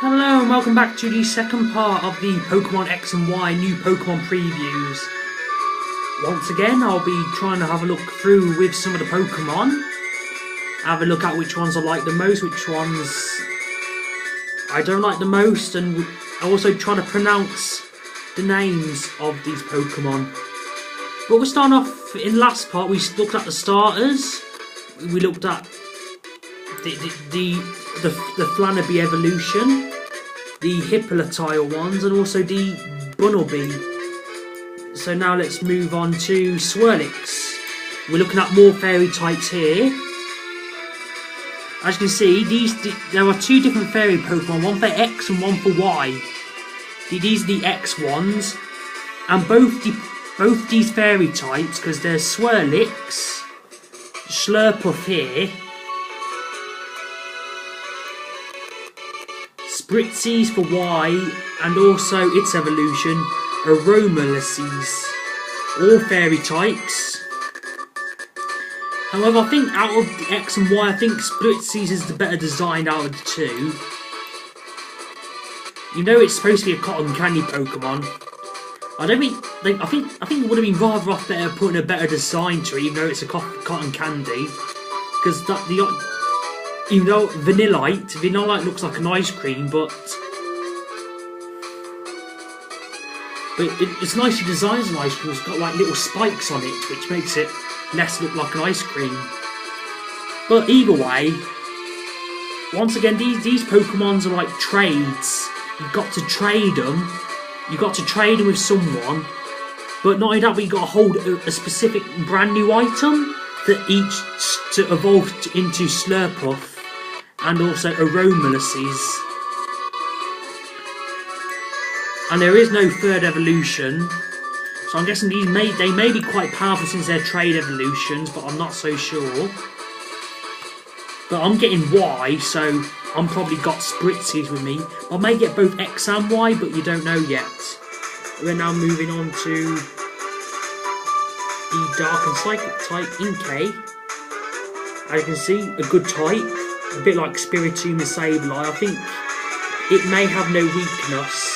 Hello and welcome back to the second part of the Pokemon X and Y new Pokemon previews. Once again, I'll be trying to have a look through with some of the Pokemon. Have a look at which ones I like the most, which ones I don't like the most, and I also try to pronounce the names of these Pokemon. But we're starting off in last part. We looked at the starters. We looked at the Flanaby evolution, the Hippolytile ones, and also the Bunnelby. So now let's move on to Swirlix. We're looking at more fairy types here. As you can see, there are two different fairy Pokemon, one for X and one for Y. These are the X ones, and both these fairy types, because there's Swirlix, Slurpuff here, Spritzes for Y, and also its evolution, Aromalyces. All fairy types. However, I think out of the X and Y, I think Spritzes is the better design out of the two. You know it's supposed to be a cotton candy Pokemon. I think it would have been rather off better putting a better design to it, even though it's a cotton candy. Because even though Vanillite looks like an ice cream, but it's nicely designed as an ice cream. It's got like little spikes on it, which makes it less look like an ice cream. But either way, once again, these Pokemons are like trades. You've got to trade them. You've got to trade them with someone. But not only that, but you've got to hold a specific brand new item that to evolve into Slurpuff and also Aromalyces. And there is no third evolution. So I'm guessing they may be quite powerful since they're trade evolutions, but I'm not so sure. But I'm getting Y, so I'm probably got Spritzes with me. I may get both X and Y, but you don't know yet. We're now moving on to the Dark and Psychic type Inkay. As you can see, a good type. A bit like Spiritomb and Sableye. I think it may have no weakness.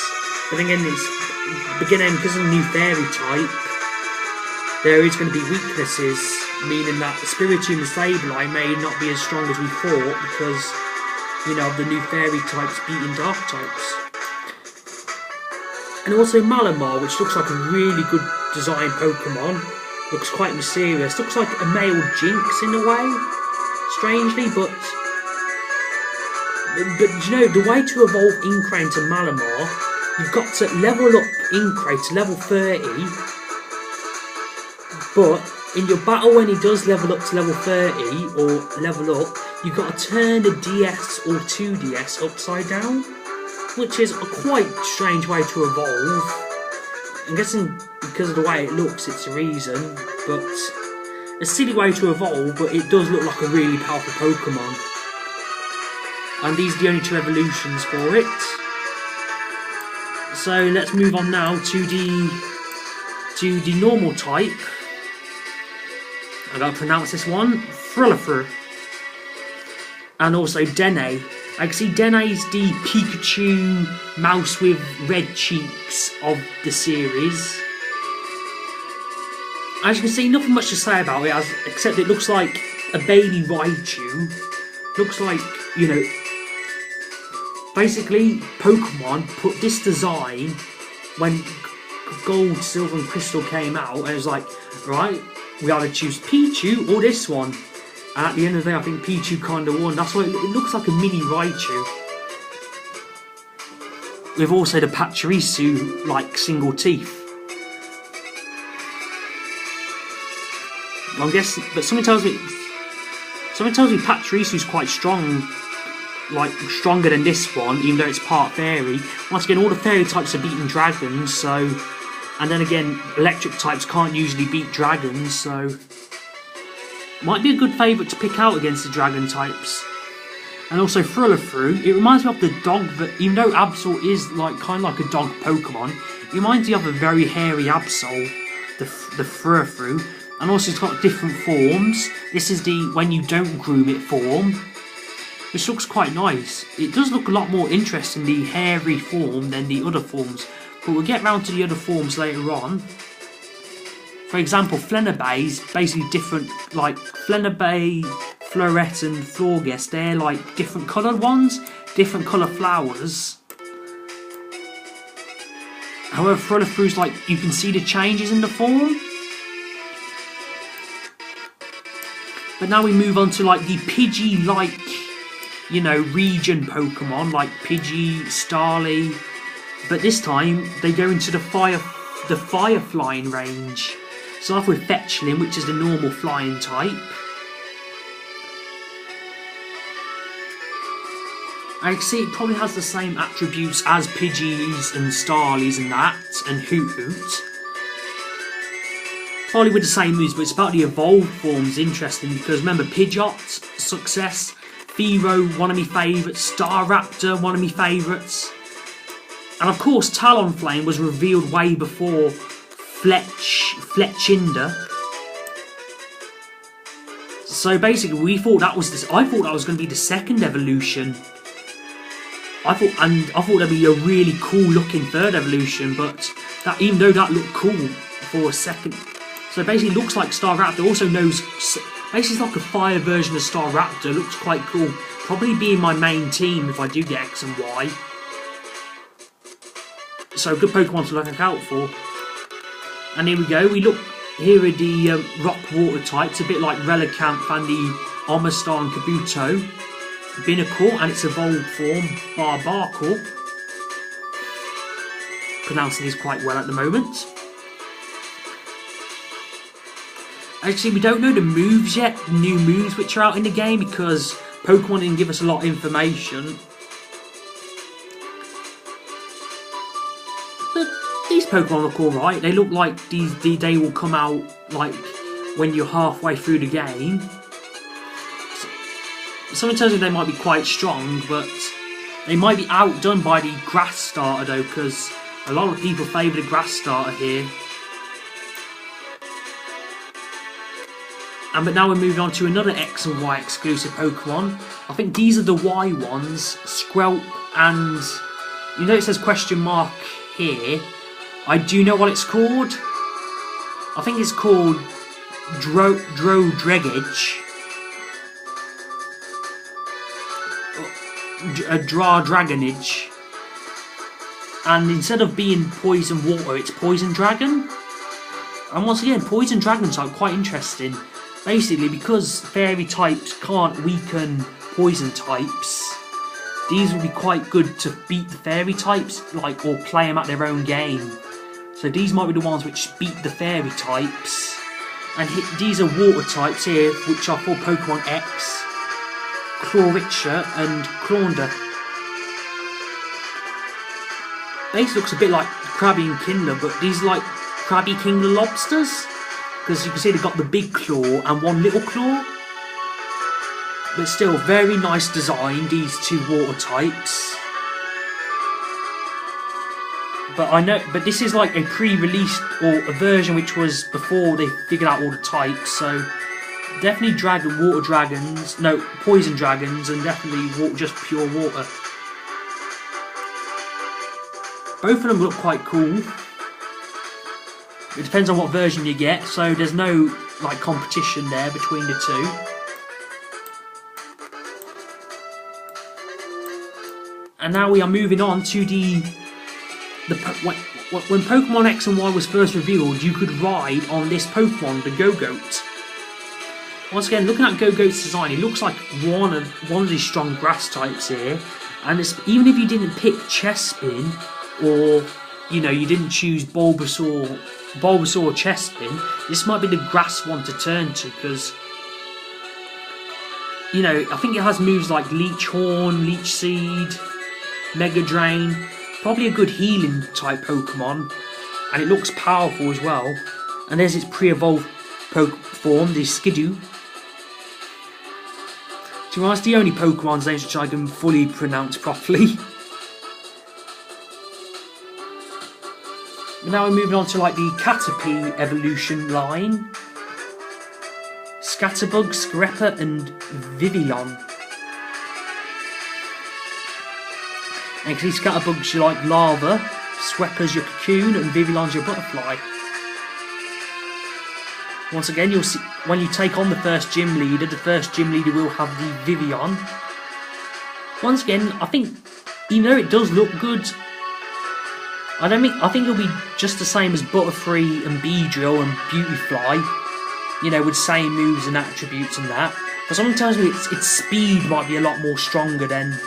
But again, because of the new fairy type, there is going to be weaknesses, meaning that Spiritomb and Sableye may not be as strong as we thought because, you know, the new fairy types beating dark types. And also Malamar, which looks like a really good designed Pokemon. Looks quite mysterious. Looks like a male Jinx in a way, strangely, but you know, the way to evolve Inkay into Malamar, you've got to level up Inkay to level 30, but in your battle when he does level up to level 30, or level up, you've got to turn the DS or 2DS upside down, which is a quite strange way to evolve. I'm guessing because of the way it looks it's a reason, but a silly way to evolve, but it does look like a really powerful Pokemon. And these are the only two evolutions for it. So let's move on now to the normal type. I gotta pronounce this one, Frillifur. And also Dene. I can see Dene is the Pikachu mouse with red cheeks of the series. As you can see, nothing much to say about it, except it looks like a baby Raichu. Looks like, you know, basically Pokemon put this design when Gold, Silver and Crystal came out, and it was like, right, we either choose Pichu or this one. And at the end of the day, I think Pichu kind of won. That's why it looks like a mini Raichu. With also the Pachirisu, like, single teeth. I guess, but something tells me Pachirisu is quite strong. Like, stronger than this one, even though it's part fairy. Once again, all the fairy types are beating dragons, so... And then again, electric types can't usually beat dragons, so... Might be a good favourite to pick out against the dragon types. And also Frillifur, it reminds me of the dog, but even though Absol is like kind of like a dog Pokemon, it reminds me of a very hairy Absol, the Frillifur. And also it's got different forms. This is the when you don't groom it form. which looks quite nice. It does look a lot more interesting, the hairy form, than the other forms, but we'll get round to the other forms later on. For example, Flenabae is basically different, like Flenabae, Floret and Florges, they're like different coloured ones, different colour flowers. However, Frolifru's, like, you can see the changes in the form. But now we move on to like the Pidgey-like, you know, region Pokemon, like Pidgey, Starly. But this time they go into the fire flying range. So off with Fetchling, which is the normal flying type. And you can see it probably has the same attributes as Pidgeys and Starlies and that, and Hoot Hoot. Probably with the same moves, but it's about the evolved forms interesting because remember, Pidgeot, success, Fearow, one of my favourites, Staraptor, one of my favourites. And of course, Talonflame was revealed way before Fletchinder. So basically, we thought that was I thought that was going to be the second evolution. I thought that'd be a really cool looking third evolution, but that, even though that looked cool for a second. So basically, looks like Staraptor. Also knows, basically, it's like a fire version of Staraptor. Looks quite cool. Probably being my main team if I do get X and Y. So good Pokemon to look out for. And here we go. We look. Here are the rock water types, a bit like Relicanth and the Omastar and Kabuto. Binacle and its evolved form, Barbarcle. Pronouncing these quite well at the moment. Actually, we don't know the moves yet, the new moves which are out in the game, because Pokemon didn't give us a lot of information. But these Pokemon look alright. They look like they will come out like when you're halfway through the game. Someone tells me they might be quite strong, but they might be outdone by the grass starter though, because a lot of people favour the grass starter here. But now we're moving on to another X and Y exclusive Pokemon. I think these are the Y ones, Squelp and... You know it says question mark here. I do know what it's called. I think it's called Dredge. A Dragonage. And instead of being Poison Water, it's Poison Dragon. And once again, Poison Dragons are quite interesting. Basically, because fairy types can't weaken poison types, these would be quite good to beat the fairy types, like, or play them at their own game. So these might be the ones which beat the fairy types. And these are water types here, which are for Pokemon X, Chloriccia and Clonda. Base looks a bit like Krabby and Kinder, but these are like Krabby King lobsters. Because you can see they've got the big claw and one little claw. But still, very nice design, these two water types. But this is like a pre-released, or a version which was before they figured out all the types. So definitely water dragons, no, poison dragons, and definitely just pure water. Both of them look quite cool. It depends on what version you get, so there's no like competition there between the two. And now we are moving on to when Pokemon X and Y was first revealed, you could ride on this Pokemon, the Go-Goat. Once again, looking at Go-Goat's design, it looks like one of these strong grass types here. And even if you didn't pick Chespin, or you know you didn't choose Bulbasaur or Chespin, this might be the grass one to turn to, because you know, I think it has moves like Leech Horn, Leech Seed, Mega Drain, probably a good healing type Pokemon, and it looks powerful as well. And there's its pre-evolved form, the Skidoo. To be honest, the only Pokemon's names which I can fully pronounce properly. But now we're moving on to like the Caterpie evolution line. Scatterbug, Scarpa and Vivillon. And you can see Scatterbugs you like Lava, Sweppers your Cocoon, and Vivillon's your Butterfly. Once again, you'll see when you take on the first gym leader will have the Vivillon. Once again, I think, even though it does look good, I think it'll be just the same as Butterfree and Beedrill and Beautifly, you know, with same moves and attributes and that. But something tells me its speed might be a lot more stronger than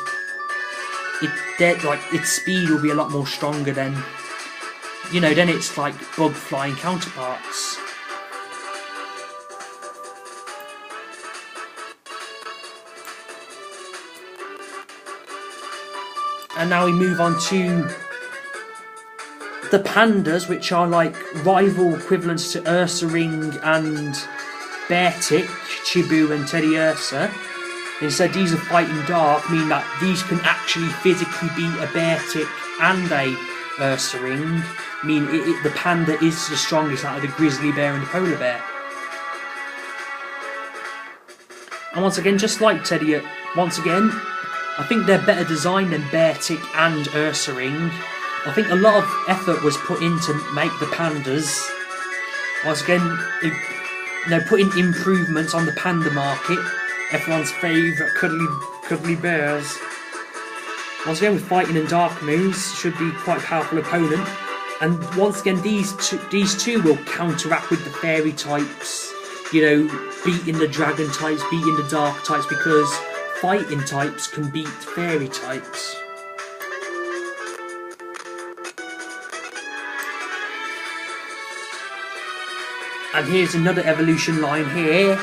its speed will be a lot more stronger than, you know, than its like bug flying counterparts. And now we move on to the pandas, which are like rival equivalents to Ursaring and Beartic, Chibu and Teddiursa. Instead, these are fighting dark, meaning that these can actually physically beat a Beartic and a Ursaring, meaning the panda is the strongest out of the grizzly bear and the polar bear. And once again, just like Teddy, once again, I think they're better designed than Beartic and Ursaring. I think a lot of effort was put in to make the pandas. Once again, you know, putting improvements on the panda market. Everyone's favourite cuddly bears. Once again, with fighting and dark moves, should be quite a powerful opponent. And once again, these two will counteract with the fairy types. You know, beating the dragon types, beating the dark types, because fighting types can beat fairy types. And here's another evolution line here.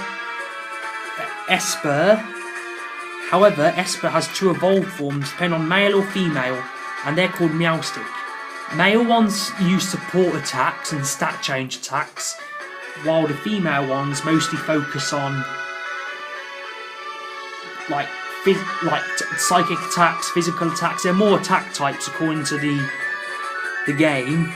Esper. However, Esper has two evolved forms, depending on male or female, and they're called Meowstic. Male ones use support attacks and stat change attacks, while the female ones mostly focus on like psychic attacks, physical attacks. They're more attack types according to the game.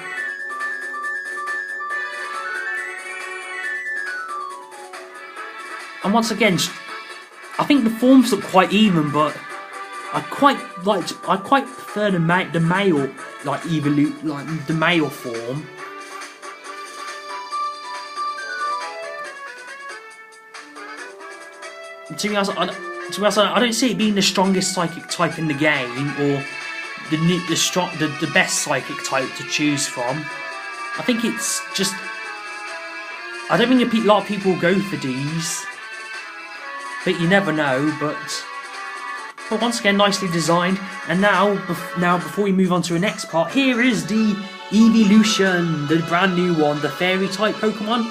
And once again, I think the forms look quite even, but I quite prefer the male the male form. To be honest, I don't see it being the strongest psychic type in the game, or the best psychic type to choose from. I think it's just, I don't think a lot of people go for these, but you never know. But once again, nicely designed. And now before we move on to the next part, here is the Evolution, the brand new one, the fairy type Pokemon.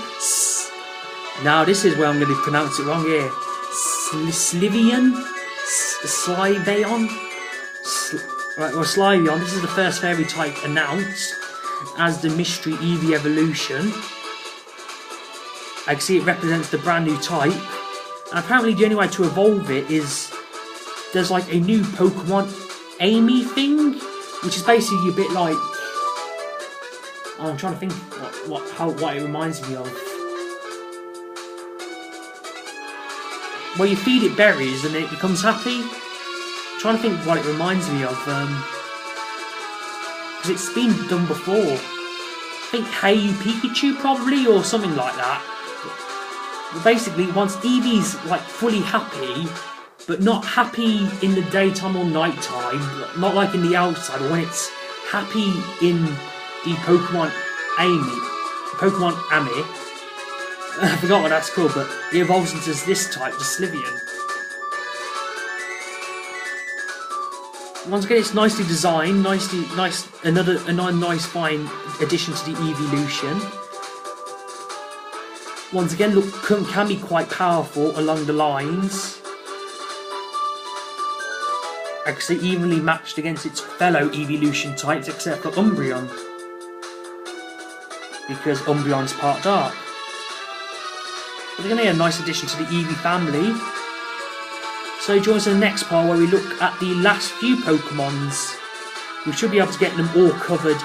Now this is where I'm going to pronounce it wrong here. Sliveon? Sliveon? Sliveon. This is the first fairy type announced as the Mystery Eevee Evolution. I can see it represents the brand new type. And apparently the only way to evolve it is there's like a new Pokemon Amy thing, which is basically a bit like, I'm trying to think what it reminds me of. Where you feed it berries and it becomes happy. I'm trying to think what it reminds me of. Because it's been done before. I think Hey You Pikachu probably, or something like that. But basically, once Eevee's like fully happy, but not happy in the daytime or nighttime, not like in the outside, or when it's happy in the Pokemon Amy. I forgot what that's called, but it evolves into this type, the Sliveon. Once again, it's nicely designed, another nice fine addition to the Evolution. Once again, look, can be quite powerful along the lines. Actually, evenly matched against its fellow Evolution types, except for Umbreon, because Umbreon's part dark. We're going to get a nice addition to the Eevee family. So join us in the next part where we look at the last few Pokemons. We should be able to get them all covered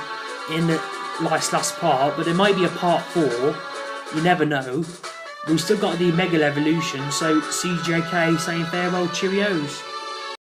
in the last part, but there might be a part 4. You never know. We've still got the Mega Evolution, so CJK saying farewell, cheerios.